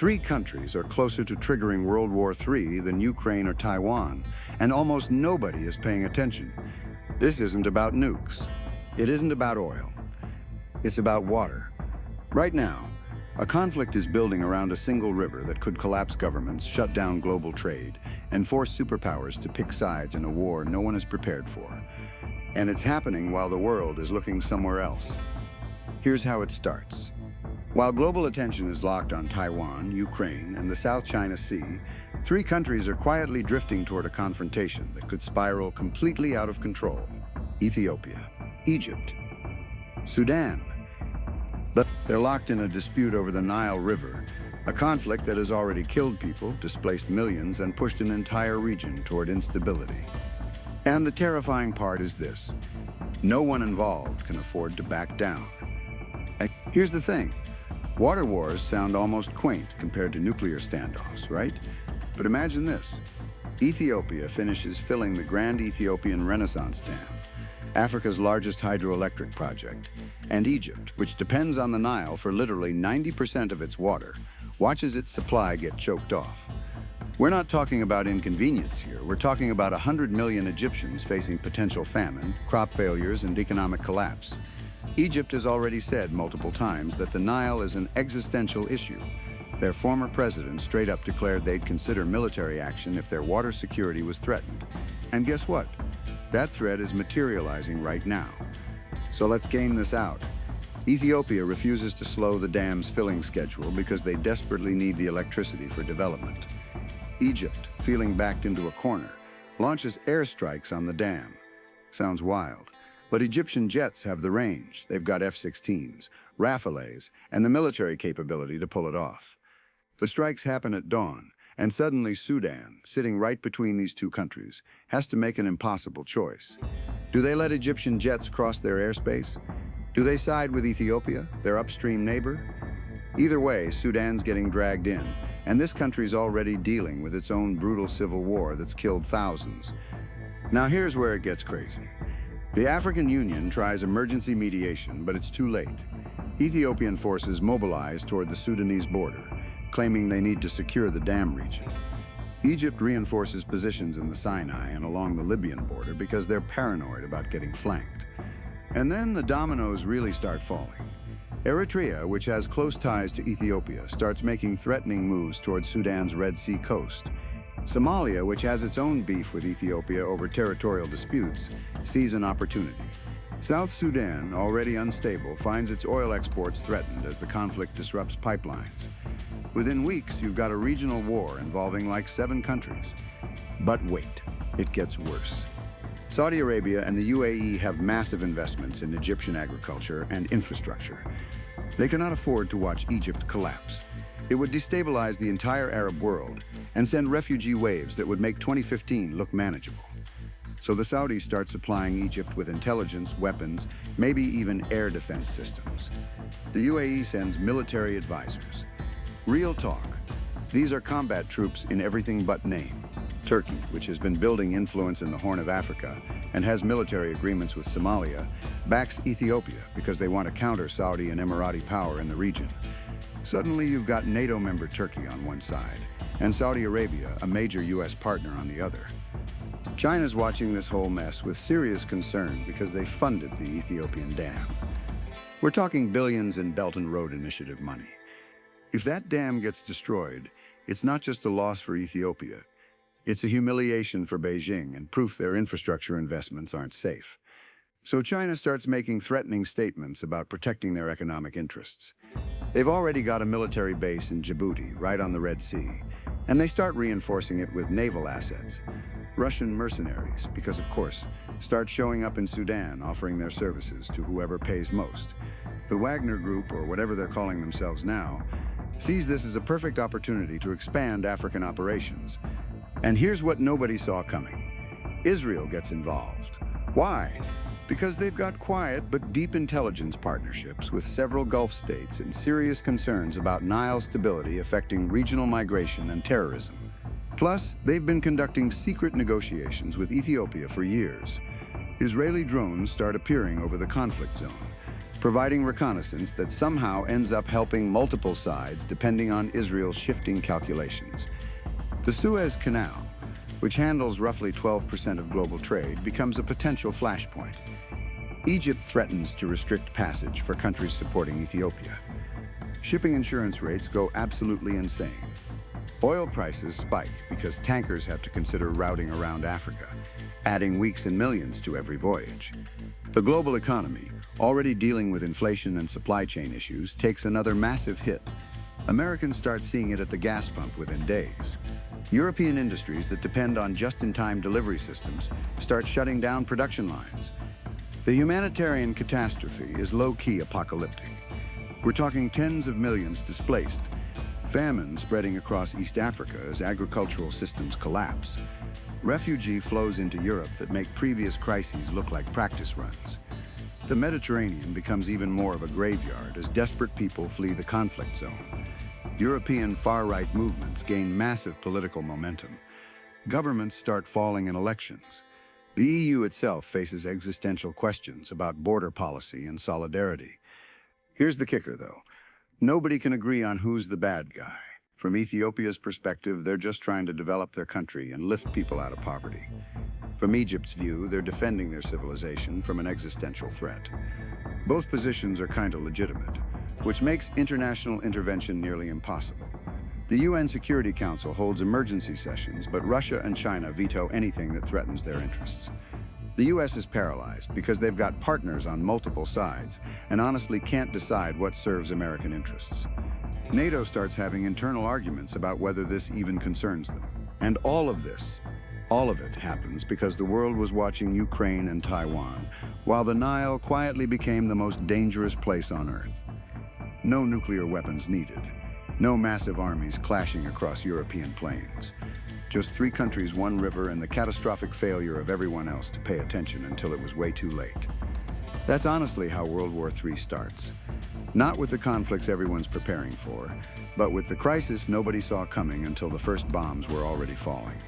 Three countries are closer to triggering World War III than Ukraine or Taiwan, and almost nobody is paying attention. This isn't about nukes. It isn't about oil. It's about water. Right now, a conflict is building around a single river that could collapse governments, shut down global trade, and force superpowers to pick sides in a war no one is prepared for. And it's happening while the world is looking somewhere else. Here's how it starts. While global attention is locked on Taiwan, Ukraine, and the South China Sea, three countries are quietly drifting toward a confrontation that could spiral completely out of control. Ethiopia, Egypt, Sudan. But they're locked in a dispute over the Nile River, a conflict that has already killed people, displaced millions, and pushed an entire region toward instability. And the terrifying part is this: no one involved can afford to back down. And here's the thing. Water wars sound almost quaint compared to nuclear standoffs, right? But imagine this. Ethiopia finishes filling the Grand Ethiopian Renaissance Dam, Africa's largest hydroelectric project, and Egypt, which depends on the Nile for literally 90% of its water, watches its supply get choked off. We're not talking about inconvenience here. We're talking about 100 million Egyptians facing potential famine, crop failures, and economic collapse. Egypt has already said multiple times that the Nile is an existential issue. Their former president straight up declared they'd consider military action if their water security was threatened. And guess what? That threat is materializing right now. So let's game this out. Ethiopia refuses to slow the dam's filling schedule because they desperately need the electricity for development. Egypt, feeling backed into a corner, launches airstrikes on the dam. Sounds wild. But Egyptian jets have the range. They've got F-16s, Rafales, and the military capability to pull it off. The strikes happen at dawn, and suddenly Sudan, sitting right between these two countries, has to make an impossible choice. Do they let Egyptian jets cross their airspace? Do they side with Ethiopia, their upstream neighbor? Either way, Sudan's getting dragged in, and this country's already dealing with its own brutal civil war that's killed thousands. Now here's where it gets crazy. The African Union tries emergency mediation, but it's too late. Ethiopian forces mobilize toward the Sudanese border, claiming they need to secure the dam region. Egypt reinforces positions in the Sinai and along the Libyan border because they're paranoid about getting flanked. And then the dominoes really start falling. Eritrea, which has close ties to Ethiopia, starts making threatening moves toward Sudan's Red Sea coast. Somalia, which has its own beef with Ethiopia over territorial disputes, sees an opportunity. South Sudan, already unstable, finds its oil exports threatened as the conflict disrupts pipelines. Within weeks, you've got a regional war involving like 7 countries. But wait, it gets worse. Saudi Arabia and the UAE have massive investments in Egyptian agriculture and infrastructure. They cannot afford to watch Egypt collapse. It would destabilize the entire Arab world and send refugee waves that would make 2015 look manageable. So the Saudis start supplying Egypt with intelligence, weapons, maybe even air defense systems. The UAE sends military advisors. Real talk. These are combat troops in everything but name. Turkey, which has been building influence in the Horn of Africa and has military agreements with Somalia, backs Ethiopia because they want to counter Saudi and Emirati power in the region. Suddenly you've got NATO member Turkey on one side and Saudi Arabia, a major US partner, on the other. China's watching this whole mess with serious concern because they funded the Ethiopian dam. We're talking billions in Belt and Road Initiative money. If that dam gets destroyed, it's not just a loss for Ethiopia. It's a humiliation for Beijing and proof their infrastructure investments aren't safe. So China starts making threatening statements about protecting their economic interests. They've already got a military base in Djibouti, right on the Red Sea, and they start reinforcing it with naval assets. Russian mercenaries, because of course, start showing up in Sudan offering their services to whoever pays most. The Wagner Group, or whatever they're calling themselves now, sees this as a perfect opportunity to expand African operations. And here's what nobody saw coming. Israel gets involved. Why? Because they've got quiet but deep intelligence partnerships with several Gulf states and serious concerns about Nile stability affecting regional migration and terrorism. Plus, they've been conducting secret negotiations with Ethiopia for years. Israeli drones start appearing over the conflict zone. providing reconnaissance that somehow ends up helping multiple sides depending on Israel's shifting calculations. The Suez Canal, which handles roughly 12% of global trade, becomes a potential flashpoint. Egypt threatens to restrict passage for countries supporting Ethiopia. Shipping insurance rates go absolutely insane. Oil prices spike because tankers have to consider routing around Africa, adding weeks and millions to every voyage. The global economy, already dealing with inflation and supply chain issues, takes another massive hit. Americans start seeing it at the gas pump within days. European industries that depend on just-in-time delivery systems start shutting down production lines. The humanitarian catastrophe is low-key apocalyptic. We're talking tens of millions displaced, famine spreading across East Africa as agricultural systems collapse, refugee flows into Europe that make previous crises look like practice runs. The Mediterranean becomes even more of a graveyard as desperate people flee the conflict zone. European far-right movements gain massive political momentum. Governments start falling in elections. The EU itself faces existential questions about border policy and solidarity. Here's the kicker, though. Nobody can agree on who's the bad guy. From Ethiopia's perspective, they're just trying to develop their country and lift people out of poverty. From Egypt's view, they're defending their civilization from an existential threat. Both positions are kind of legitimate, which makes international intervention nearly impossible. The UN Security Council holds emergency sessions, but Russia and China veto anything that threatens their interests. The US is paralyzed because they've got partners on multiple sides and honestly can't decide what serves American interests. NATO starts having internal arguments about whether this even concerns them. And all of it happens because the world was watching Ukraine and Taiwan, while the Nile quietly became the most dangerous place on Earth. No nuclear weapons needed. No massive armies clashing across European plains. Just 3 countries, 1 river, and the catastrophic failure of everyone else to pay attention until it was way too late. That's honestly how World War III starts. Not with the conflicts everyone's preparing for, but with the crisis nobody saw coming until the first bombs were already falling.